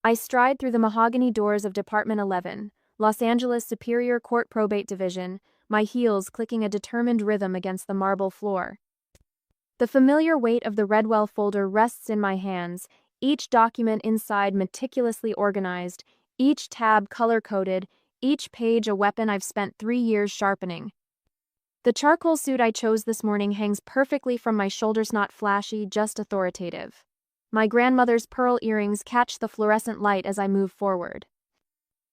I stride through the mahogany doors of Department 11, Los Angeles Superior Court Probate Division, my heels clicking a determined rhythm against the marble floor. The familiar weight of the Redwell folder rests in my hands, each document inside meticulously organized, each tab color-coded, each page a weapon I've spent 3 years sharpening. The charcoal suit I chose this morning hangs perfectly from my shoulders, not flashy, just authoritative. My grandmother's pearl earrings catch the fluorescent light as I move forward.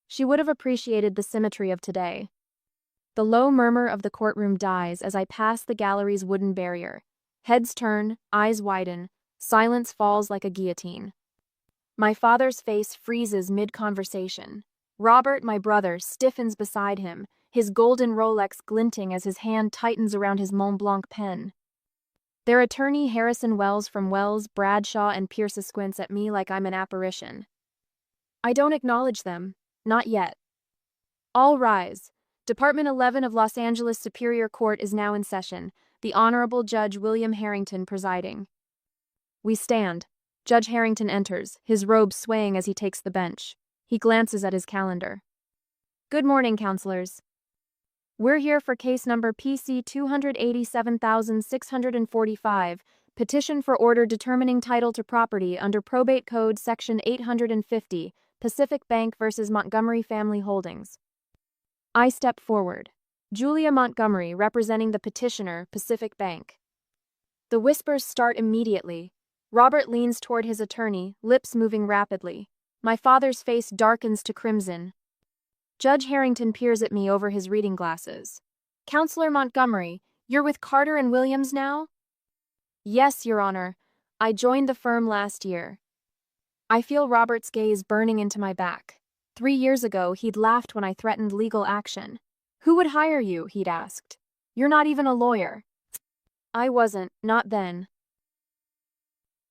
She would have appreciated the symmetry of today. The low murmur of the courtroom dies as I pass the gallery's wooden barrier. Heads turn, eyes widen, silence falls like a guillotine. My father's face freezes mid-conversation. Robert, my brother, stiffens beside him, his golden Rolex glinting as his hand tightens around his Mont Blanc pen. Their attorney Harrison Wells from Wells, Bradshaw, and Pierce squints at me like I'm an apparition. I don't acknowledge them, not yet. All rise. Department 11 of Los Angeles Superior Court is now in session, the Honorable Judge William Harrington presiding. We stand. Judge Harrington enters, his robe swaying as he takes the bench. He glances at his calendar. Good morning, counselors. We're here for case number PC 287,645, petition for order determining title to property under Probate Code Section 850, Pacific Bank v. Montgomery Family Holdings. I step forward. Julia Montgomery, representing the petitioner, Pacific Bank. The whispers start immediately. Robert leans toward his attorney, lips moving rapidly. My father's face darkens to crimson. Judge Harrington peers at me over his reading glasses. Counselor Montgomery, you're with Carter and Williams now? Yes, Your Honor. I joined the firm last year. I feel Robert's gaze burning into my back. 3 years ago, he'd laughed when I threatened legal action. Who would hire you, he'd asked. You're not even a lawyer. I wasn't, not then.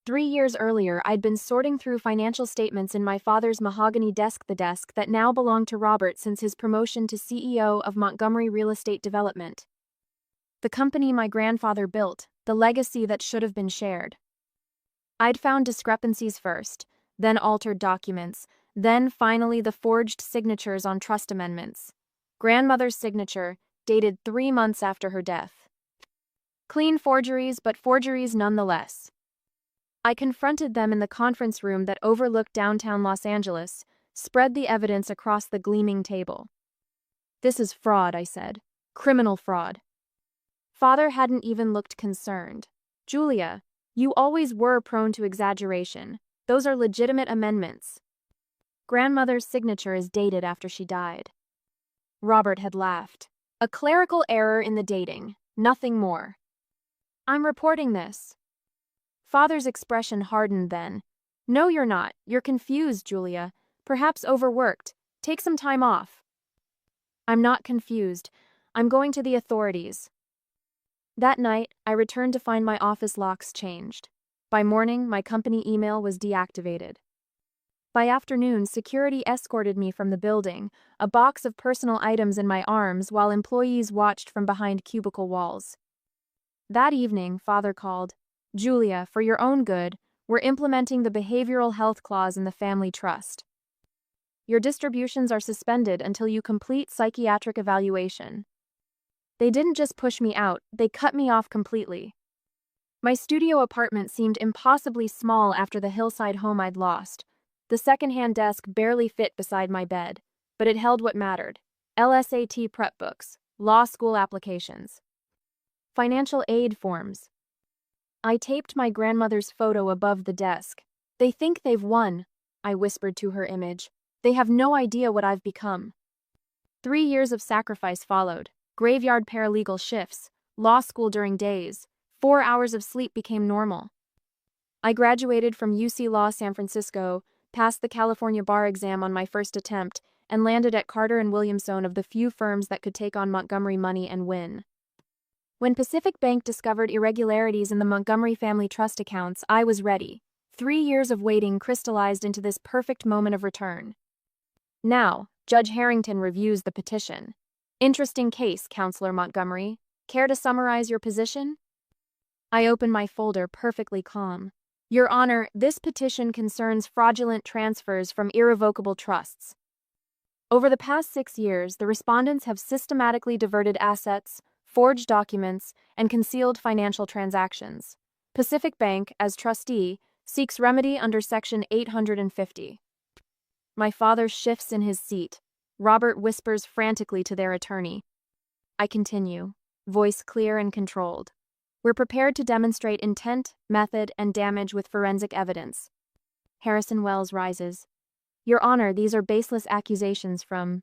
3 years earlier, I'd been sorting through financial statements in my father's mahogany desk, the desk that now belonged to Robert since his promotion to CEO of Montgomery Real Estate Development. The company my grandfather built, the legacy that should have been shared. I'd found discrepancies first, then altered documents, then finally the forged signatures on trust amendments. Grandmother's signature, dated 3 months after her death. Clean forgeries, but forgeries nonetheless. I confronted them in the conference room that overlooked downtown Los Angeles, spread the evidence across the gleaming table. This is fraud, I said. Criminal fraud. Father hadn't even looked concerned. Julia, you always were prone to exaggeration. Those are legitimate amendments. Grandmother's signature is dated after she died. Robert had laughed. A clerical error in the dating, nothing more. I'm reporting this. Father's expression hardened then. No, you're not. You're confused, Julia. Perhaps overworked. Take some time off. I'm not confused. I'm going to the authorities. That night, I returned to find my office locks changed. By morning, my company email was deactivated. By afternoon, security escorted me from the building, a box of personal items in my arms while employees watched from behind cubicle walls. That evening, Father called. Julia, for your own good, we're implementing the behavioral health clause in the family trust. Your distributions are suspended until you complete psychiatric evaluation. They didn't just push me out, they cut me off completely. My studio apartment seemed impossibly small after the hillside home I'd lost. The second-hand desk barely fit beside my bed, but it held what mattered. LSAT prep books, law school applications, financial aid forms. I taped my grandmother's photo above the desk. They think they've won, I whispered to her image. They have no idea what I've become. 3 years of sacrifice followed. Graveyard paralegal shifts, law school during days. 4 hours of sleep became normal. I graduated from UC Law San Francisco, passed the California bar exam on my first attempt, and landed at Carter & Williamson, of the few firms that could take on Montgomery money and win. When Pacific Bank discovered irregularities in the Montgomery family trust accounts, I was ready. 3 years of waiting crystallized into this perfect moment of return. Now, Judge Harrington reviews the petition. Interesting case, Counselor Montgomery. Care to summarize your position? I open my folder perfectly calm. Your Honor, this petition concerns fraudulent transfers from irrevocable trusts. Over the past 6 years, the respondents have systematically diverted assets, forged documents, and concealed financial transactions. Pacific Bank, as trustee, seeks remedy under Section 850. My father shifts in his seat. Robert whispers frantically to their attorney. I continue, voice clear and controlled. We're prepared to demonstrate intent, method, and damage with forensic evidence. Harrison Wells rises. Your Honor, these are baseless accusations from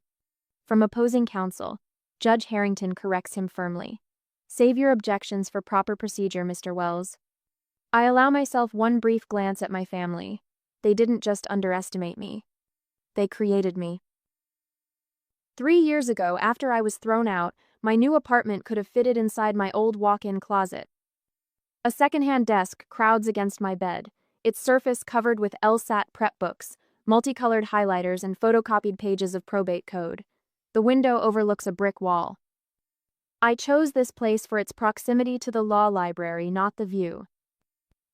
opposing counsel. Judge Harrington corrects him firmly. Save your objections for proper procedure, Mr. Wells. I allow myself one brief glance at my family. They didn't just underestimate me. They created me. 3 years ago, after I was thrown out, my new apartment could have fitted inside my old walk-in closet. A second-hand desk crowds against my bed, its surface covered with LSAT prep books, multicolored highlighters, and photocopied pages of probate code. The window overlooks a brick wall. I chose this place for its proximity to the law library, not the view.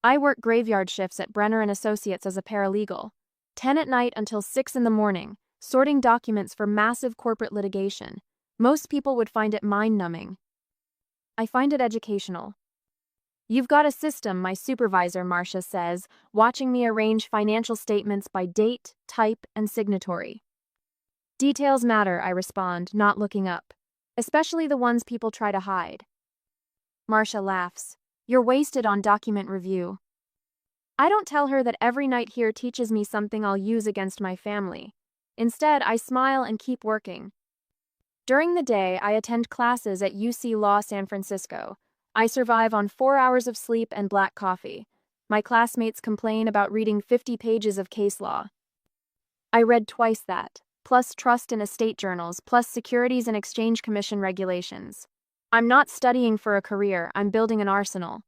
I work graveyard shifts at Brenner & Associates as a paralegal, 10 at night until 6 in the morning, sorting documents for massive corporate litigation. Most people would find it mind-numbing. I find it educational. You've got a system, my supervisor, Marcia says, watching me arrange financial statements by date, type, and signatory. Details matter, I respond, not looking up. Especially the ones people try to hide. Marcia laughs. You're wasted on document review. I don't tell her that every night here teaches me something I'll use against my family. Instead, I smile and keep working. During the day, I attend classes at UC Law San Francisco. I survive on 4 hours of sleep and black coffee. My classmates complain about reading 50 pages of case law. I read twice that, plus trust and estate journals, plus Securities and Exchange Commission regulations. I'm not studying for a career, I'm building an arsenal.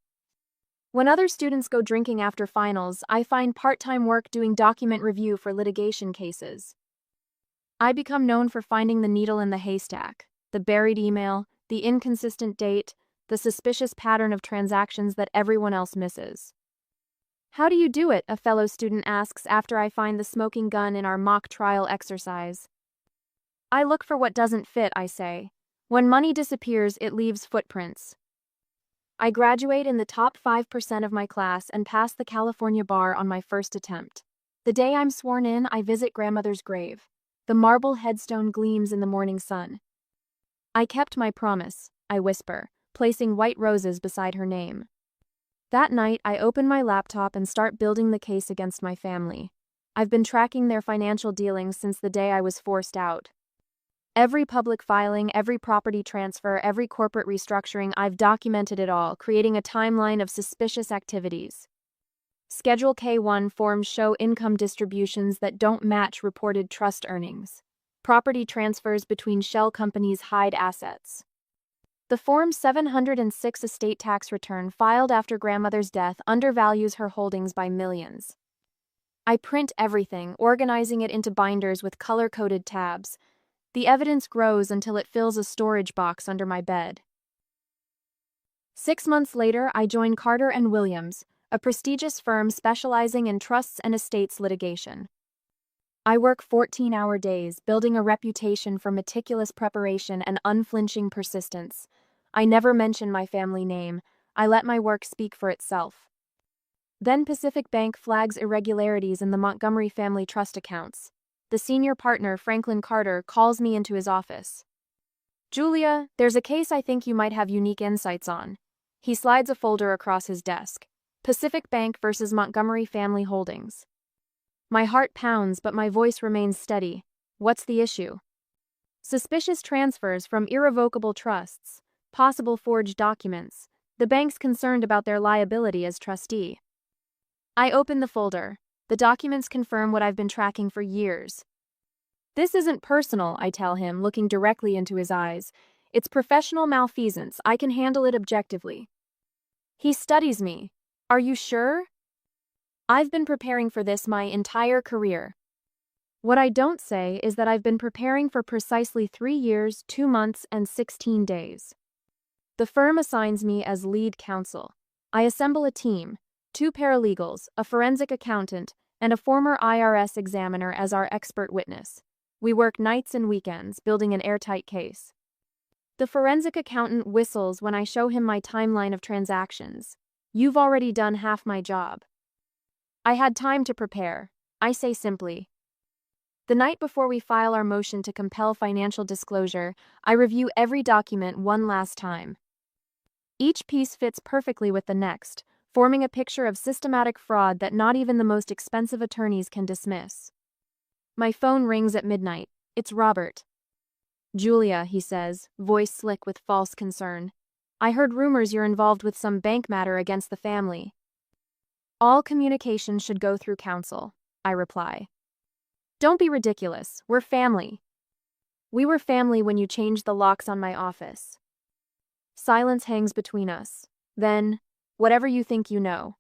When other students go drinking after finals, I find part-time work doing document review for litigation cases. I become known for finding the needle in the haystack, the buried email, the inconsistent date, the suspicious pattern of transactions that everyone else misses. How do you do it? A fellow student asks after I find the smoking gun in our mock trial exercise. I look for what doesn't fit, I say. When money disappears, it leaves footprints. I graduate in the top 5% of my class and pass the California bar on my first attempt. The day I'm sworn in, I visit grandmother's grave. The marble headstone gleams in the morning sun. I kept my promise, I whisper, placing white roses beside her name. That night, I open my laptop and start building the case against my family. I've been tracking their financial dealings since the day I was forced out. Every public filing, every property transfer, every corporate restructuring, I've documented it all, creating a timeline of suspicious activities. Schedule K-1 forms show income distributions that don't match reported trust earnings. Property transfers between shell companies hide assets. The Form 706 estate tax return filed after grandmother's death undervalues her holdings by millions. I print everything, organizing it into binders with color-coded tabs. The evidence grows until it fills a storage box under my bed. 6 months later, I join Carter & Williams, a prestigious firm specializing in trusts and estates litigation. I work 14-hour days, building a reputation for meticulous preparation and unflinching persistence. I never mention my family name. I let my work speak for itself. Then Pacific Bank flags irregularities in the Montgomery family trust accounts. The senior partner, Franklin Carter, calls me into his office. Julia, there's a case I think you might have unique insights on. He slides a folder across his desk. Pacific Bank versus Montgomery Family Holdings. My heart pounds, but my voice remains steady. What's the issue? Suspicious transfers from irrevocable trusts, possible forged documents. The bank's concerned about their liability as trustee. I open the folder. The documents confirm what I've been tracking for years. This isn't personal, I tell him, looking directly into his eyes. It's professional malfeasance. I can handle it objectively. He studies me. Are you sure? I've been preparing for this my entire career. What I don't say is that I've been preparing for precisely 3 years, 2 months, and 16 days. The firm assigns me as lead counsel. I assemble a team, 2 paralegals, a forensic accountant, and a former IRS examiner as our expert witness. We work nights and weekends, building an airtight case. The forensic accountant whistles when I show him my timeline of transactions. You've already done half my job. I had time to prepare, I say simply. The night before we file our motion to compel financial disclosure, I review every document one last time. Each piece fits perfectly with the next, forming a picture of systematic fraud that not even the most expensive attorneys can dismiss. My phone rings at midnight. It's Robert. Julia, he says, voice slick with false concern. I heard rumors you're involved with some bank matter against the family. All communication should go through counsel, I reply. Don't be ridiculous, we're family. We were family when you changed the locks on my office. Silence hangs between us. Then, whatever you think you know.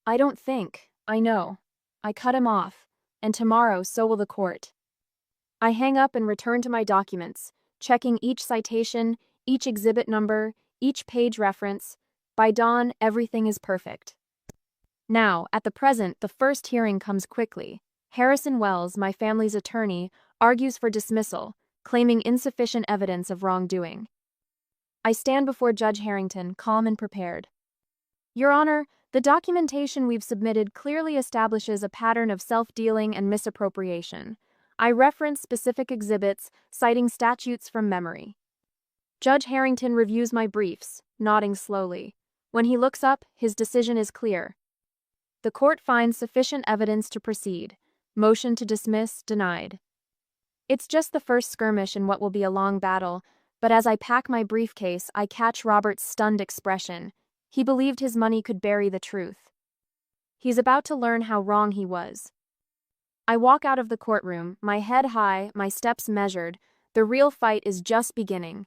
I don't think, I know. I cut him off, and tomorrow so will the court. I hang up and return to my documents, checking each citation, each exhibit number, each page reference. By dawn, everything is perfect. Now, at the present, the first hearing comes quickly. Harrison Wells, my family's attorney, argues for dismissal, claiming insufficient evidence of wrongdoing. I stand before Judge Harrington, calm and prepared. Your Honor, the documentation we've submitted clearly establishes a pattern of self-dealing and misappropriation. I reference specific exhibits, citing statutes from memory. Judge Harrington reviews my briefs, nodding slowly. When he looks up, his decision is clear. The court finds sufficient evidence to proceed. Motion to dismiss denied. It's just the first skirmish in what will be a long battle, but as I pack my briefcase, I catch Robert's stunned expression. He believed his money could bury the truth. He's about to learn how wrong he was. I walk out of the courtroom, my head high, my steps measured. The real fight is just beginning.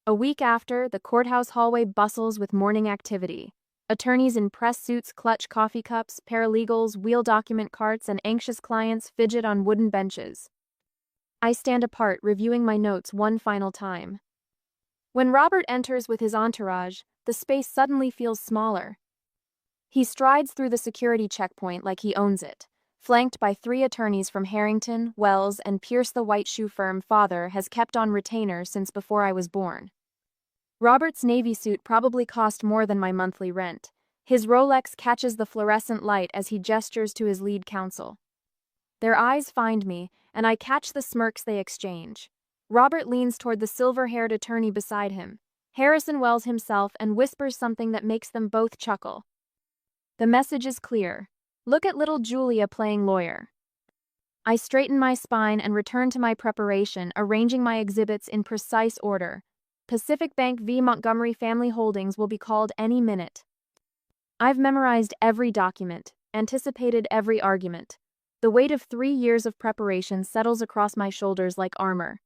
A week after, the courthouse hallway bustles with morning activity. Attorneys in press suits clutch coffee cups, paralegals wheel document carts, and anxious clients fidget on wooden benches. I stand apart, reviewing my notes one final time. When Robert enters with his entourage, the space suddenly feels smaller. He strides through the security checkpoint like he owns it, flanked by 3 attorneys from Harrington, Wells, and Pierce. The white shoe firm father has kept on retainer since before I was born. Robert's navy suit probably cost more than my monthly rent. His Rolex catches the fluorescent light as he gestures to his lead counsel. Their eyes find me, and I catch the smirks they exchange. Robert leans toward the silver-haired attorney beside him, Harrison Wells himself, and whispers something that makes them both chuckle. The message is clear. Look at little Julia playing lawyer. I straighten my spine and return to my preparation, arranging my exhibits in precise order. Pacific Bank v. Montgomery Family Holdings will be called any minute. I've memorized every document, anticipated every argument. The weight of 3 years of preparation settles across my shoulders like armor.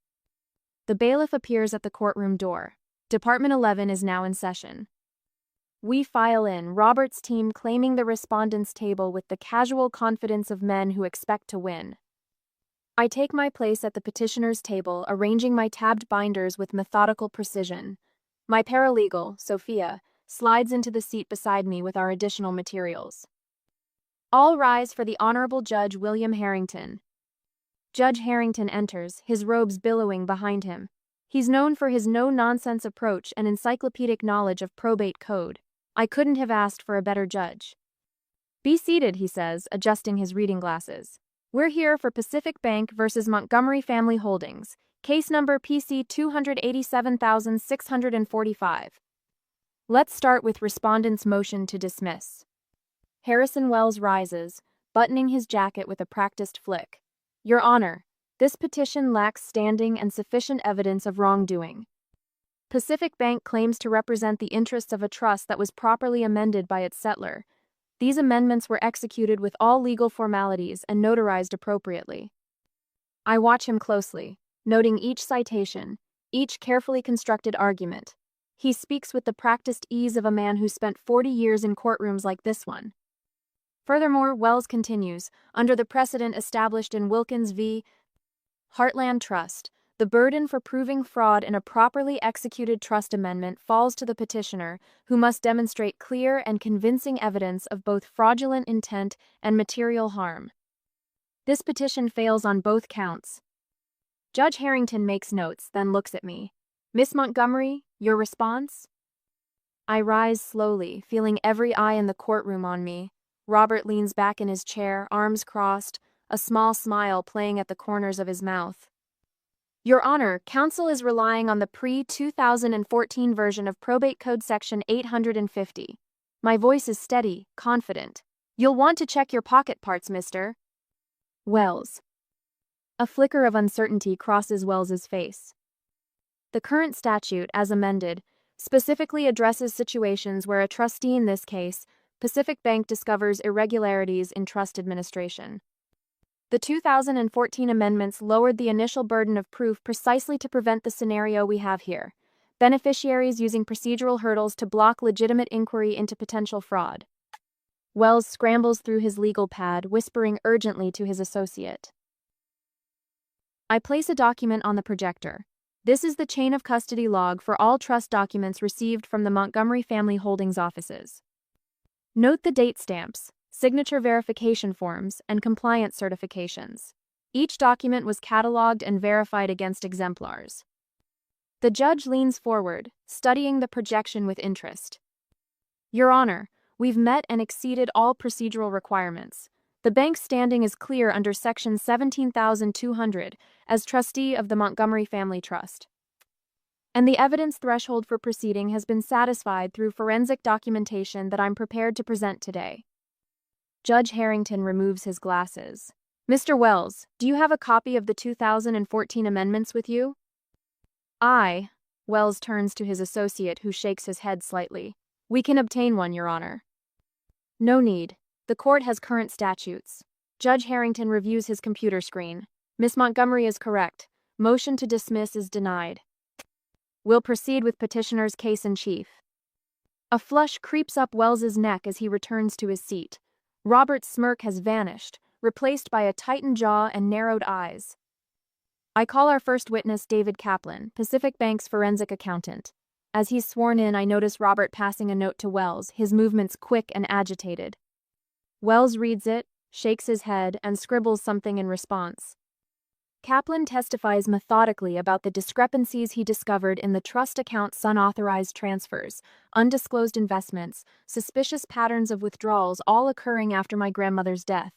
The bailiff appears at the courtroom door. Department 11 is now in session. We file in, Robert's team claiming the respondent's table with the casual confidence of men who expect to win. I take my place at the petitioner's table, arranging my tabbed binders with methodical precision. My paralegal, Sophia, slides into the seat beside me with our additional materials. All rise for the Honorable Judge William Harrington. Judge Harrington enters, his robes billowing behind him. He's known for his no-nonsense approach and encyclopedic knowledge of probate code. I couldn't have asked for a better judge. Be seated, he says, adjusting his reading glasses. We're here for Pacific Bank versus Montgomery Family Holdings, case number PC 287,645. Let's start with respondent's motion to dismiss. Harrison Wells rises, buttoning his jacket with a practiced flick. Your Honor, this petition lacks standing and sufficient evidence of wrongdoing. Pacific Bank claims to represent the interests of a trust that was properly amended by its settlor. These amendments were executed with all legal formalities and notarized appropriately. I watch him closely, noting each citation, each carefully constructed argument. He speaks with the practiced ease of a man who spent 40 years in courtrooms like this one. Furthermore, Wells continues, under the precedent established in Wilkins v. Heartland Trust, The burden for proving fraud in a properly executed trust amendment falls to the petitioner, who must demonstrate clear and convincing evidence of both fraudulent intent and material harm. This petition fails on both counts. Judge Harrington makes notes, then looks at me. Miss Montgomery, your response? I rise slowly, feeling every eye in the courtroom on me. Robert leans back in his chair, arms crossed, a small smile playing at the corners of his mouth. Your Honor, counsel is relying on the pre-2014 version of Probate Code Section 850. My voice is steady, confident. You'll want to check your pocket parts, Mr. Wells. A flicker of uncertainty crosses Wells's face. The current statute, as amended, specifically addresses situations where a trustee, in this case, Pacific Bank, discovers irregularities in trust administration. The 2014 amendments lowered the initial burden of proof precisely to prevent the scenario we have here: beneficiaries using procedural hurdles to block legitimate inquiry into potential fraud. Wells scrambles through his legal pad, whispering urgently to his associate. I place a document on the projector. This is the chain of custody log for all trust documents received from the Montgomery Family Holdings offices. Note the date stamps, signature verification forms, and compliance certifications. Each document was cataloged and verified against exemplars. The judge leans forward, studying the projection with interest. Your Honor, we've met and exceeded all procedural requirements. The bank's standing is clear under Section 17,200 as trustee of the Montgomery Family Trust. And the evidence threshold for proceeding has been satisfied through forensic documentation that I'm prepared to present today. Judge Harrington removes his glasses. Mr. Wells, do you have a copy of the 2014 amendments with you? Wells turns to his associate, who shakes his head slightly. We can obtain one, Your Honor. No need. The court has current statutes. Judge Harrington reviews his computer screen. Miss Montgomery is correct. Motion to dismiss is denied. We'll proceed with petitioner's case in chief. A flush creeps up Wells's neck as he returns to his seat. Robert's smirk has vanished, replaced by a tightened jaw and narrowed eyes. I call our first witness, David Kaplan, Pacific Bank's forensic accountant. As he's sworn in, I notice Robert passing a note to Wells, his movements quick and agitated. Wells reads it, shakes his head, and scribbles something in response. Kaplan testifies methodically about the discrepancies he discovered in the trust account's unauthorized transfers, undisclosed investments, suspicious patterns of withdrawals, all occurring after my grandmother's death.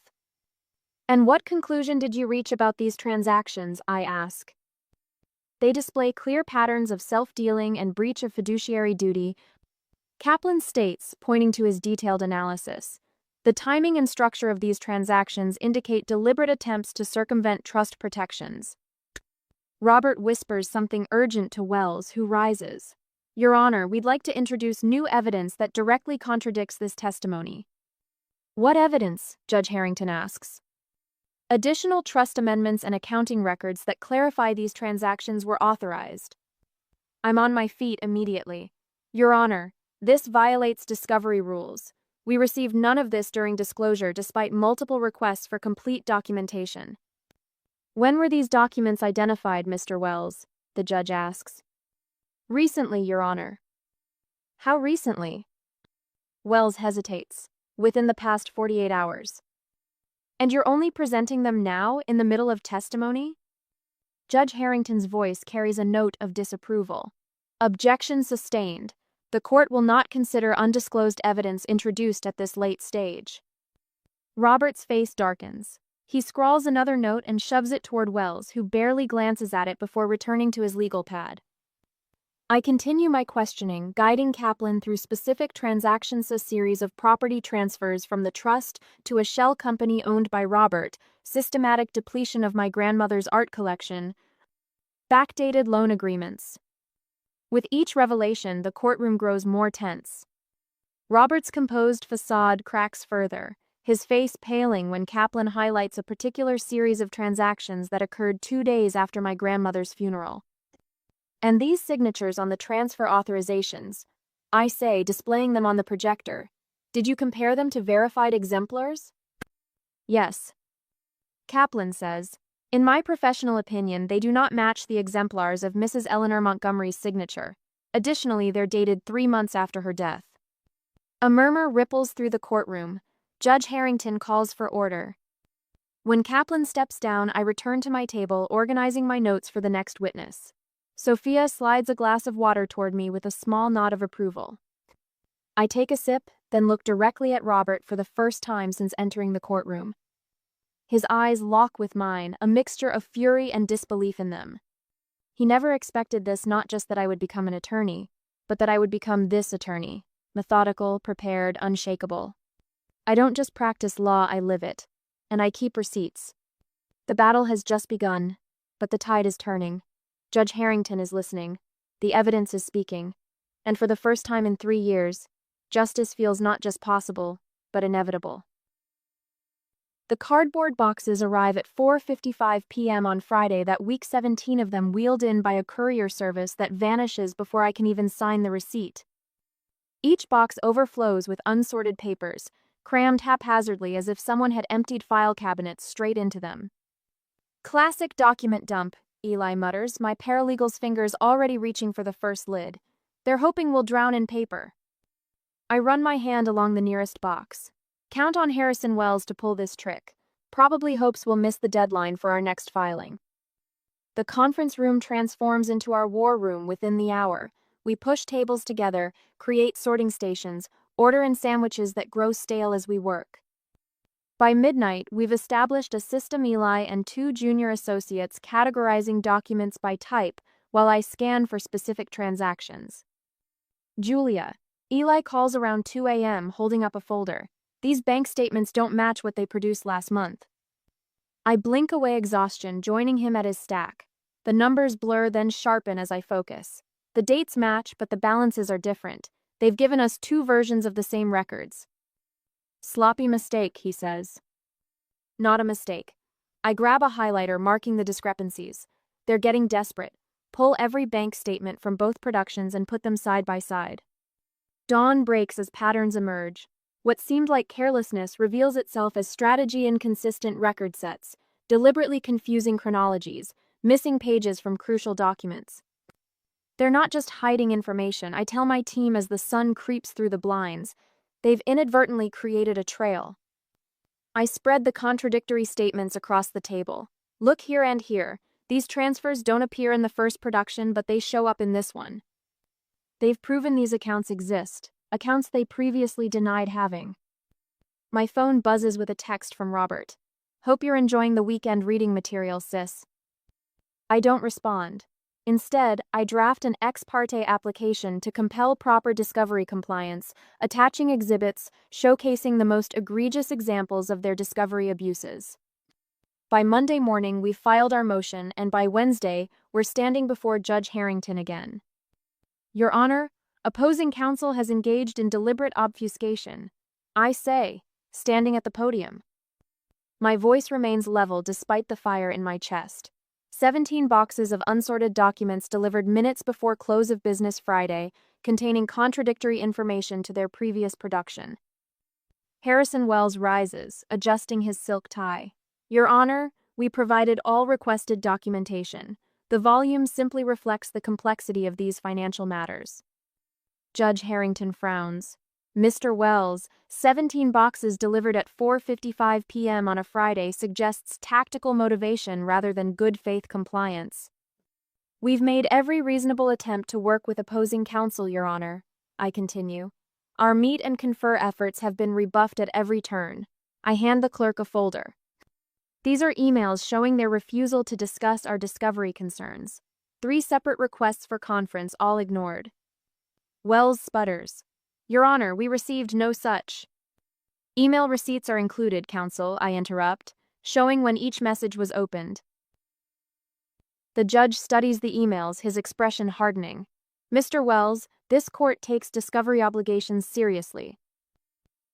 And what conclusion did you reach about these transactions, I ask? They display clear patterns of self-dealing and breach of fiduciary duty, Kaplan states, pointing to his detailed analysis. The timing and structure of these transactions indicate deliberate attempts to circumvent trust protections. Robert whispers something urgent to Wells, who rises. Your Honor, we'd like to introduce new evidence that directly contradicts this testimony. What evidence? Judge Harrington asks. Additional trust amendments and accounting records that clarify these transactions were authorized. I'm on my feet immediately. Your Honor, this violates discovery rules. We received none of this during disclosure despite multiple requests for complete documentation. When were these documents identified, Mr. Wells? The judge asks. Recently, Your Honor. How recently? Wells hesitates. Within the past 48 hours. And you're only presenting them now, in the middle of testimony? Judge Harrington's voice carries a note of disapproval. Objection sustained. The court will not consider undisclosed evidence introduced at this late stage. Robert's face darkens. He scrawls another note and shoves it toward Wells, who barely glances at it before returning to his legal pad. I continue my questioning, guiding Kaplan through specific transactions, a series of property transfers from the trust to a shell company owned by Robert, systematic depletion of my grandmother's art collection, backdated loan agreements. With each revelation, the courtroom grows more tense. Robert's composed facade cracks further, his face paling when Kaplan highlights a particular series of transactions that occurred 2 days after my grandmother's funeral. And these signatures on the transfer authorizations, I say, displaying them on the projector, did you compare them to verified exemplars? Yes. Kaplan says, In my professional opinion, they do not match the exemplars of Mrs. Eleanor Montgomery's signature. Additionally, they're dated 3 months after her death. A murmur ripples through the courtroom. Judge Harrington calls for order. When Kaplan steps down, I return to my table, organizing my notes for the next witness. Sophia slides a glass of water toward me with a small nod of approval. I take a sip, then look directly at Robert for the first time since entering the courtroom. His eyes lock with mine, a mixture of fury and disbelief in them. He never expected this, not just that I would become an attorney, but that I would become this attorney, methodical, prepared, unshakable. I don't just practice law, I live it. And I keep receipts. The battle has just begun, but the tide is turning. Judge Harrington is listening. The evidence is speaking. And for the first time in 3 years, justice feels not just possible, but inevitable. The cardboard boxes arrive at 4:55 p.m. on Friday that week, 17 of them wheeled in by a courier service that vanishes before I can even sign the receipt. Each box overflows with unsorted papers, crammed haphazardly as if someone had emptied file cabinets straight into them. Classic document dump, Eli mutters, my paralegal's fingers already reaching for the first lid. They're hoping we'll drown in paper. I run my hand along the nearest box. Count on Harrison Wells to pull this trick. Probably hopes we'll miss the deadline for our next filing. The conference room transforms into our war room within the hour. We push tables together, create sorting stations, order in sandwiches that grow stale as we work. By midnight, we've established a system. Eli and 2 junior associates categorizing documents by type while I scan for specific transactions. Julia. Eli calls around 2 a.m. holding up a folder. These bank statements don't match what they produced last month. I blink away exhaustion, joining him at his stack. The numbers blur, then sharpen as I focus. The dates match, but the balances are different. They've given us 2 versions of the same records. Sloppy mistake, he says. Not a mistake. I grab a highlighter marking the discrepancies. They're getting desperate. Pull every bank statement from both productions and put them side by side. Dawn breaks as patterns emerge. What seemed like carelessness reveals itself as strategy. Inconsistent record sets, deliberately confusing chronologies, missing pages from crucial documents. They're not just hiding information, I tell my team as the sun creeps through the blinds. They've inadvertently created a trail. I spread the contradictory statements across the table. Look here and here. These transfers don't appear in the first production, but they show up in this one. They've proven these accounts exist, accounts they previously denied having. My phone buzzes with a text from Robert. Hope you're enjoying the weekend reading material, sis. I don't respond. Instead, I draft an ex parte application to compel proper discovery compliance, attaching exhibits showcasing the most egregious examples of their discovery abuses. By Monday morning, we filed our motion, and by Wednesday, we're standing before Judge Harrington again. Your Honor, opposing counsel has engaged in deliberate obfuscation. I say, standing at the podium. My voice remains level despite the fire in my chest. 17 boxes of unsorted documents delivered minutes before close of business Friday, containing contradictory information to their previous production. Harrison Wells rises, adjusting his silk tie. Your Honor, we provided all requested documentation. The volume simply reflects the complexity of these financial matters. Judge Harrington frowns. Mr. Wells, 17 boxes delivered at 4:55 p.m. on a Friday suggests tactical motivation rather than good faith compliance. We've made every reasonable attempt to work with opposing counsel, Your Honor, I continue. Our meet and confer efforts have been rebuffed at every turn. I hand the clerk a folder. These are emails showing their refusal to discuss our discovery concerns. 3 separate requests for conference, all ignored. Wells sputters. Your Honor, we received no such. Email receipts are included, counsel, I interrupt, showing when each message was opened. The judge studies the emails, his expression hardening. Mr. Wells, this court takes discovery obligations seriously.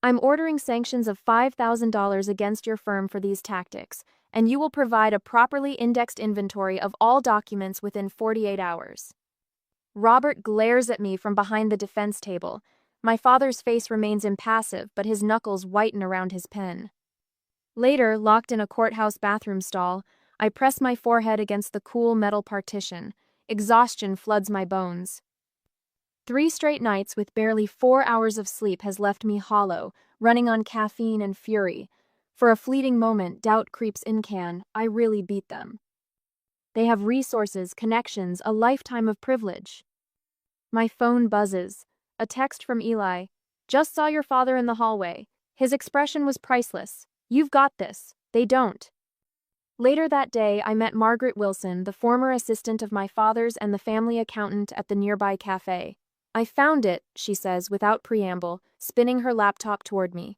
I'm ordering sanctions of $5,000 against your firm for these tactics, and you will provide a properly indexed inventory of all documents within 48 hours. Robert glares at me from behind the defense table. My father's face remains impassive, but his knuckles whiten around his pen. Later, locked in a courthouse bathroom stall, I press my forehead against the cool metal partition. Exhaustion floods my bones. 3 straight nights with barely 4 hours of sleep has left me hollow, running on caffeine and fury. For a fleeting moment, doubt creeps in. Can I really beat them? They have resources, connections, a lifetime of privilege. My phone buzzes. A text from Eli. Just saw your father in the hallway. His expression was priceless. You've got this. They don't. Later that day, I met Margaret Wilson, the former assistant of my father's and the family accountant at the nearby cafe. I found it, she says without preamble, spinning her laptop toward me.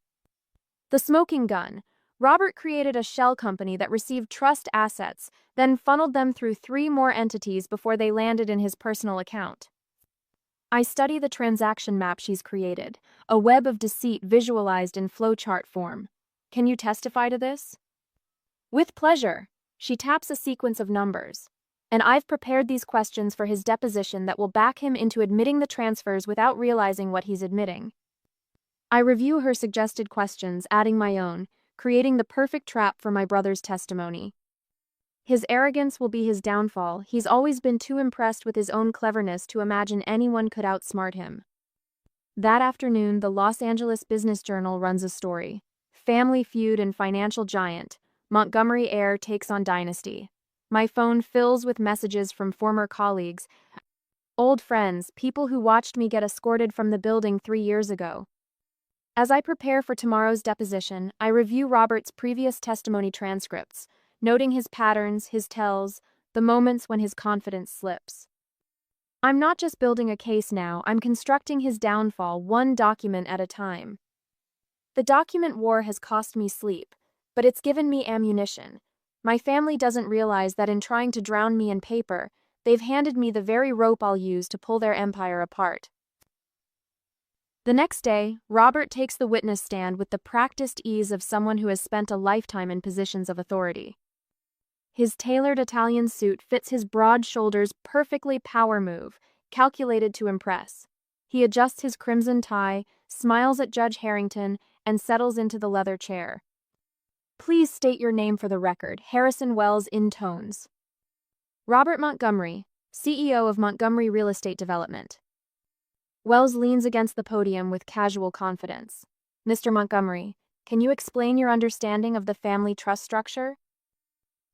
The smoking gun. Robert created a shell company that received trust assets, then funneled them through 3 more entities before they landed in his personal account. I study the transaction map she's created, a web of deceit visualized in flowchart form. Can you testify to this? With pleasure. She taps a sequence of numbers. And I've prepared these questions for his deposition that will back him into admitting the transfers without realizing what he's admitting. I review her suggested questions, adding my own, creating the perfect trap for my brother's testimony. His arrogance will be his downfall. He's always been too impressed with his own cleverness to imagine anyone could outsmart him. That afternoon, the Los Angeles Business Journal runs a story. Family feud and financial giant. Montgomery heir takes on dynasty. My phone fills with messages from former colleagues, old friends, people who watched me get escorted from the building 3 years ago. As I prepare for tomorrow's deposition, I review Robert's previous testimony transcripts, noting his patterns, his tells, the moments when his confidence slips. I'm not just building a case now, I'm constructing his downfall, one document at a time. The document war has cost me sleep, but it's given me ammunition. My family doesn't realize that in trying to drown me in paper, they've handed me the very rope I'll use to pull their empire apart. The next day, Robert takes the witness stand with the practiced ease of someone who has spent a lifetime in positions of authority. His tailored Italian suit fits his broad shoulders perfectly, power move, calculated to impress. He adjusts his crimson tie, smiles at Judge Harrington, and settles into the leather chair. Please state your name for the record. Harrison Wells intones. Robert Montgomery, CEO of Montgomery Real Estate Development. Wells leans against the podium with casual confidence. Mr. Montgomery, can you explain your understanding of the family trust structure?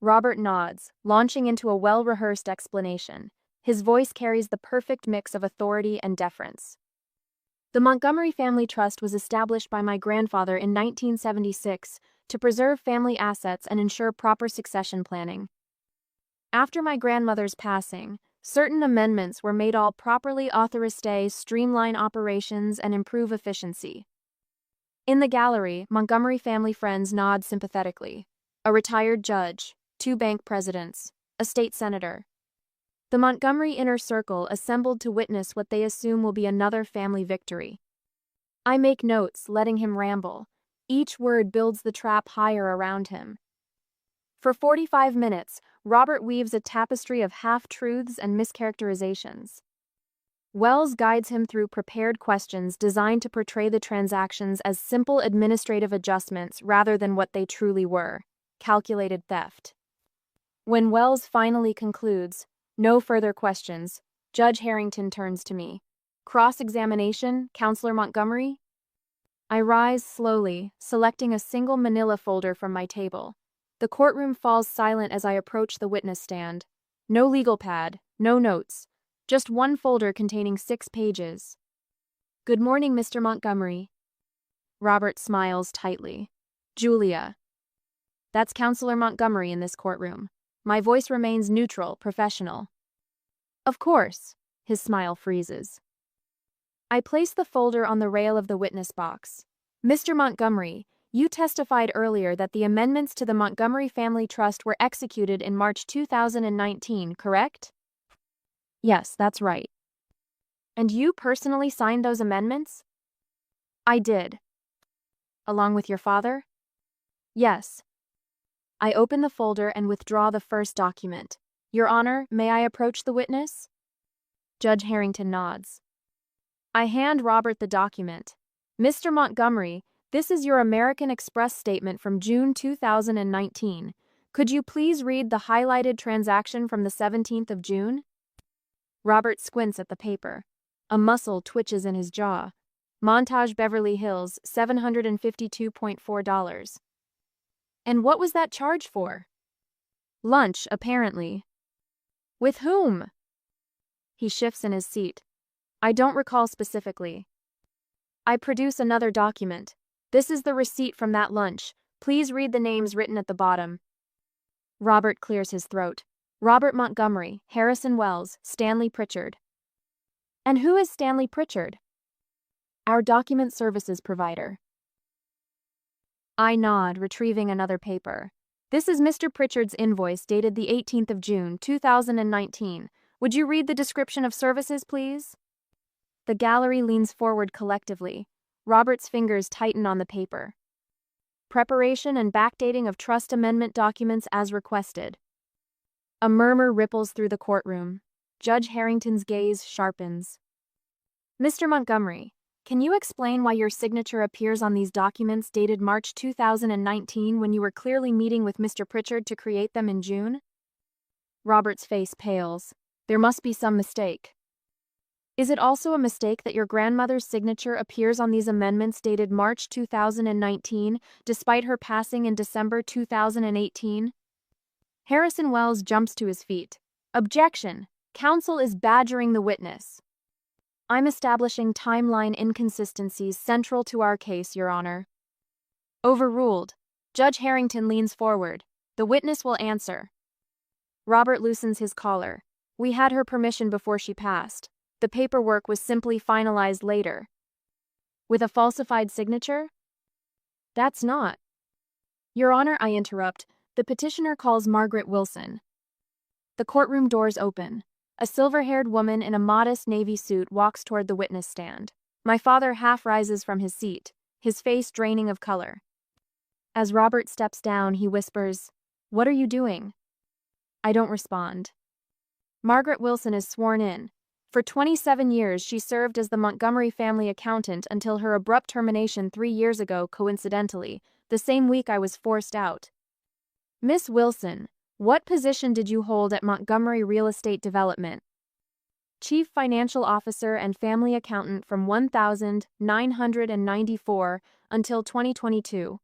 Robert nods, launching into a well-rehearsed explanation. His voice carries the perfect mix of authority and deference. The Montgomery Family Trust was established by my grandfather in 1976 to preserve family assets and ensure proper succession planning. After my grandmother's passing, certain amendments were made all properly authorized, streamline operations, and improve efficiency. In the gallery, Montgomery family friends nod sympathetically. A retired judge, 2 bank presidents, a state senator. The Montgomery inner circle assembled to witness what they assume will be another family victory. I make notes, letting him ramble. Each word builds the trap higher around him. For 45 minutes, Robert weaves a tapestry of half-truths and mischaracterizations. Wells guides him through prepared questions designed to portray the transactions as simple administrative adjustments rather than what they truly were, calculated theft. When Wells finally concludes, no further questions, Judge Harrington turns to me. Cross-examination, Counselor Montgomery? I rise slowly, selecting a single manila folder from my table. The courtroom falls silent as I approach the witness stand. No legal pad, no notes, just one folder containing 6 pages. Good morning, Mr. Montgomery. Robert smiles tightly. Julia. That's Counselor Montgomery in this courtroom. My voice remains neutral, professional. Of course. His smile freezes. I place the folder on the rail of the witness box. Mr. Montgomery, you testified earlier that the amendments to the Montgomery Family Trust were executed in March 2019, correct? Yes, that's right. And you personally signed those amendments? I did. Along with your father? Yes. I open the folder and withdraw the first document. Your Honor, may I approach the witness? Judge Harrington nods. I hand Robert the document. Mr. Montgomery, this is your American Express statement from June 2019. Could you please read the highlighted transaction from the 17th of June? Robert squints at the paper. A muscle twitches in his jaw. Montage Beverly Hills, $752.4. And what was that charge for? Lunch, apparently. With whom? He shifts in his seat. I don't recall specifically. I produce another document. This is the receipt from that lunch. Please read the names written at the bottom. Robert clears his throat. Robert Montgomery, Harrison Wells, Stanley Pritchard. And who is Stanley Pritchard? Our document services provider. I nod, retrieving another paper. This is Mr. Pritchard's invoice dated the 18th of June, 2019. Would you read the description of services, please? The gallery leans forward collectively. Robert's fingers tighten on the paper. Preparation and backdating of trust amendment documents as requested. A murmur ripples through the courtroom. Judge Harrington's gaze sharpens. Mr. Montgomery, can you explain why your signature appears on these documents dated March 2019 when you were clearly meeting with Mr. Pritchard to create them in June? Robert's face pales. There must be some mistake. Is it also a mistake that your grandmother's signature appears on these amendments dated March 2019, despite her passing in December 2018? Harrison Wells jumps to his feet. Objection! Counsel is badgering the witness. I'm establishing timeline inconsistencies central to our case, Your Honor. Overruled. Judge Harrington leans forward. The witness will answer. Robert loosens his collar. We had her permission before she passed. The paperwork was simply finalized later. With a falsified signature? That's not. Your Honor, I interrupt. The petitioner calls Margaret Wilson. The courtroom doors open. A silver-haired woman in a modest navy suit walks toward the witness stand. My father half rises from his seat, his face draining of color. As Robert steps down, he whispers, "What are you doing?" I don't respond. Margaret Wilson is sworn in. For 27 years, she served as the Montgomery family accountant until her abrupt termination 3 years ago, coincidentally, the same week I was forced out. Miss Wilson, what position did you hold at Montgomery Real Estate Development? Chief Financial Officer and Family Accountant from 1994 until 2022.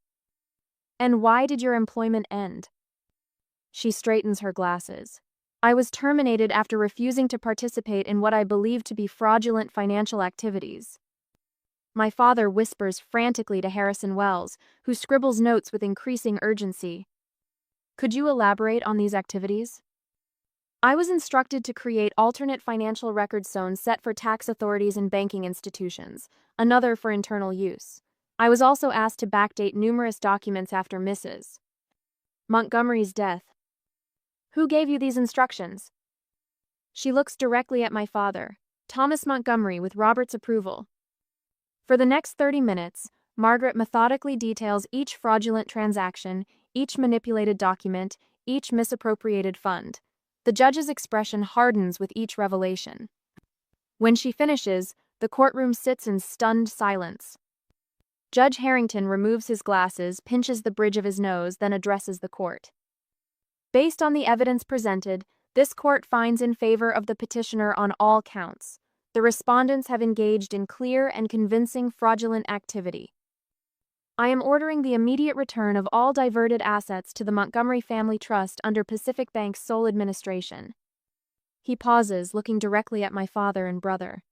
And why did your employment end? She straightens her glasses. I was terminated after refusing to participate in what I believe to be fraudulent financial activities. My father whispers frantically to Harrison Wells, who scribbles notes with increasing urgency. Could you elaborate on these activities? I was instructed to create alternate financial record zones set for tax authorities and banking institutions, another for internal use. I was also asked to backdate numerous documents after Mrs. Montgomery's death. Who gave you these instructions? She looks directly at my father, Thomas Montgomery, with Robert's approval. For the next 30 minutes, Margaret methodically details each fraudulent transaction, each manipulated document, each misappropriated fund. The judge's expression hardens with each revelation. When she finishes, the courtroom sits in stunned silence. Judge Harrington removes his glasses, pinches the bridge of his nose, then addresses the court. Based on the evidence presented, this court finds in favor of the petitioner on all counts. The respondents have engaged in clear and convincing fraudulent activity. I am ordering the immediate return of all diverted assets to the Montgomery Family Trust under Pacific Bank's sole administration. He pauses, looking directly at my father and brother.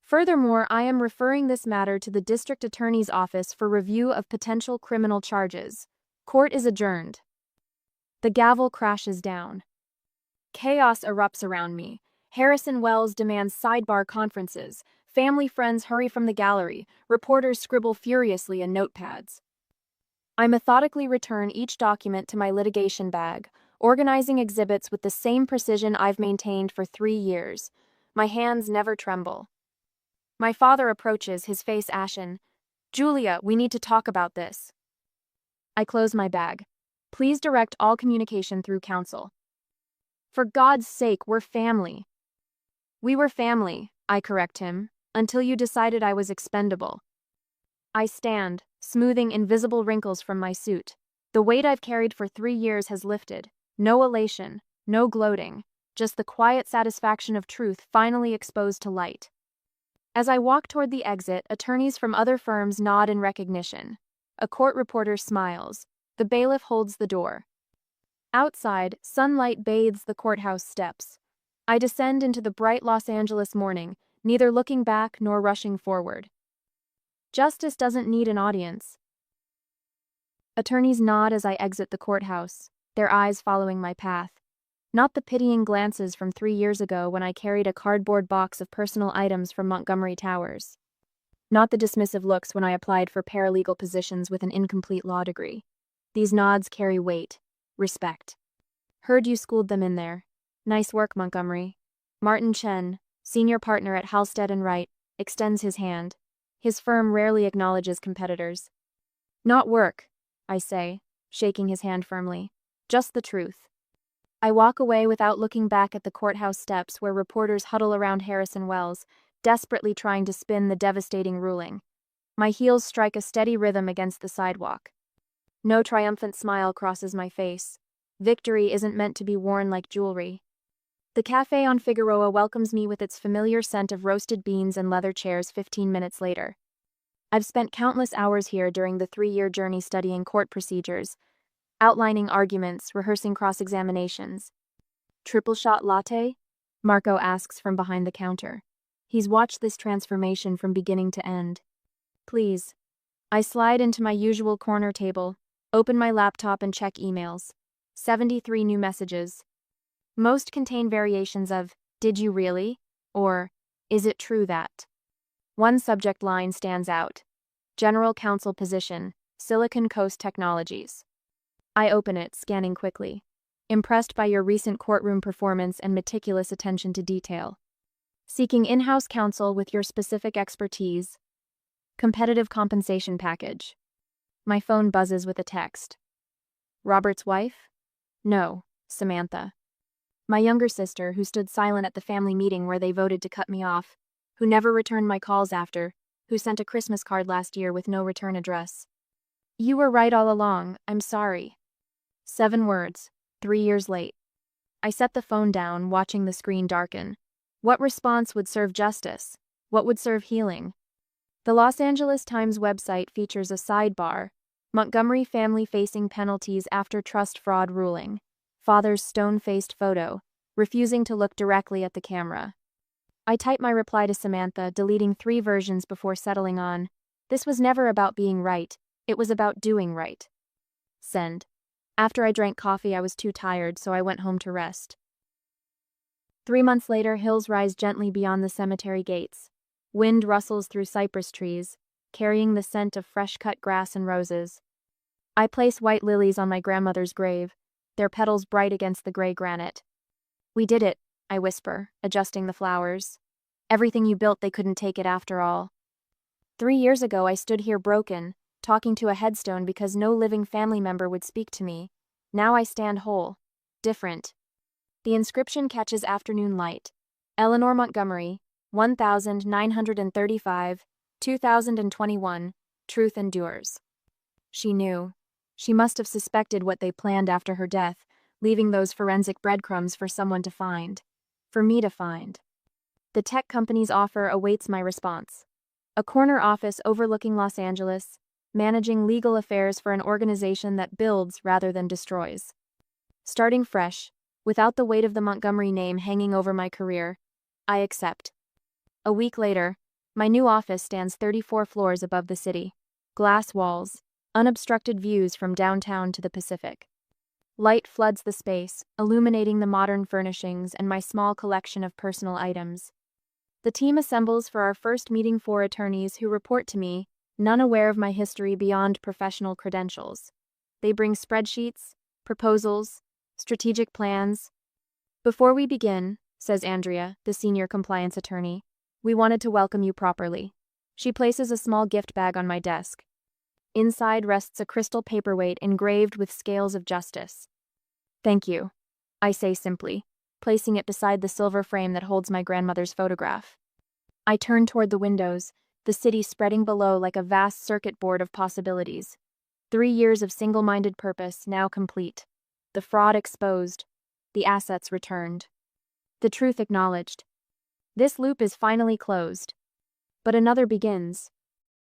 Furthermore, I am referring this matter to the District Attorney's Office for review of potential criminal charges. Court is adjourned. The gavel crashes down. Chaos erupts around me. Harrison Wells demands sidebar conferences. Family friends hurry from the gallery. Reporters scribble furiously in notepads. I methodically return each document to my litigation bag, organizing exhibits with the same precision I've maintained for 3 years. My hands never tremble. My father approaches, his face ashen. Julia, we need to talk about this. I close my bag. Please direct all communication through counsel. For God's sake, we're family. We were family, I correct him, until you decided I was expendable. I stand, smoothing invisible wrinkles from my suit. The weight I've carried for 3 years has lifted. No elation, no gloating, just the quiet satisfaction of truth finally exposed to light. As I walk toward the exit, attorneys from other firms nod in recognition. A court reporter smiles. The bailiff holds the door. Outside, sunlight bathes the courthouse steps. I descend into the bright Los Angeles morning, neither looking back nor rushing forward. Justice doesn't need an audience. Attorneys nod as I exit the courthouse, their eyes following my path. Not the pitying glances from 3 years ago when I carried a cardboard box of personal items from Montgomery Towers. Not the dismissive looks when I applied for paralegal positions with an incomplete law degree. These nods carry weight, respect. Heard you schooled them in there. Nice work, Montgomery. Martin Chen, senior partner at Halstead & Wright, extends his hand. His firm rarely acknowledges competitors. Not work, I say, shaking his hand firmly. Just the truth. I walk away without looking back at the courthouse steps where reporters huddle around Harrison Wells, desperately trying to spin the devastating ruling. My heels strike a steady rhythm against the sidewalk. No triumphant smile crosses my face. Victory isn't meant to be worn like jewelry. The cafe on Figueroa welcomes me with its familiar scent of roasted beans and leather chairs 15 minutes later. I've spent countless hours here during the 3-year journey studying court procedures, outlining arguments, rehearsing cross-examinations. Triple shot latte? Marco asks from behind the counter. He's watched this transformation from beginning to end. Please. I slide into my usual corner table, open my laptop and check emails. 73 new messages. Most contain variations of, "Did you really?" or, "Is it true that?" One subject line stands out. General Counsel position, Silicon Coast Technologies. I open it, scanning quickly. Impressed by your recent courtroom performance and meticulous attention to detail. Seeking in-house counsel with your specific expertise. Competitive compensation package. My phone buzzes with a text. Robert's wife? No, Samantha. My younger sister, who stood silent at the family meeting where they voted to cut me off, who never returned my calls after, who sent a Christmas card last year with no return address. You were right all along, I'm sorry. 7 words, 3 years late. I set the phone down, watching the screen darken. What response would serve justice? What would serve healing? The Los Angeles Times website features a sidebar, Montgomery family facing penalties after trust fraud ruling. Father's stone-faced photo, refusing to look directly at the camera. I type my reply to Samantha, deleting 3 versions before settling on, "This was never about being right, it was about doing right." Send. After I drank coffee, I was too tired, so I went home to rest. 3 months later, hills rise gently beyond the cemetery gates. Wind rustles through cypress trees, carrying the scent of fresh-cut grass and roses. I place white lilies on my grandmother's grave, their petals bright against the gray granite. We did it, I whisper, adjusting the flowers. Everything you built, they couldn't take it after all. 3 years ago, I stood here broken, talking to a headstone because no living family member would speak to me. Now I stand whole, different. The inscription catches afternoon light. Eleanor Montgomery, 1935, 2021, truth endures. She knew. She must have suspected what they planned after her death, leaving those forensic breadcrumbs for someone to find. For me to find. The tech company's offer awaits my response. A corner office overlooking Los Angeles, managing legal affairs for an organization that builds rather than destroys. Starting fresh, without the weight of the Montgomery name hanging over my career, I accept. A week later, my new office stands 34 floors above the city. Glass walls, unobstructed views from downtown to the Pacific. Light floods the space, illuminating the modern furnishings and my small collection of personal items. The team assembles for our first meeting, 4 attorneys who report to me, none aware of my history beyond professional credentials. They bring spreadsheets, proposals, strategic plans. Before we begin, says Andrea, the senior compliance attorney, we wanted to welcome you properly. She places a small gift bag on my desk. Inside rests a crystal paperweight engraved with scales of justice. Thank you, I say simply, placing it beside the silver frame that holds my grandmother's photograph. I turn toward the windows, the city spreading below like a vast circuit board of possibilities. 3 years of single-minded purpose now complete. The fraud exposed. The assets returned. The truth acknowledged. This loop is finally closed. But another begins.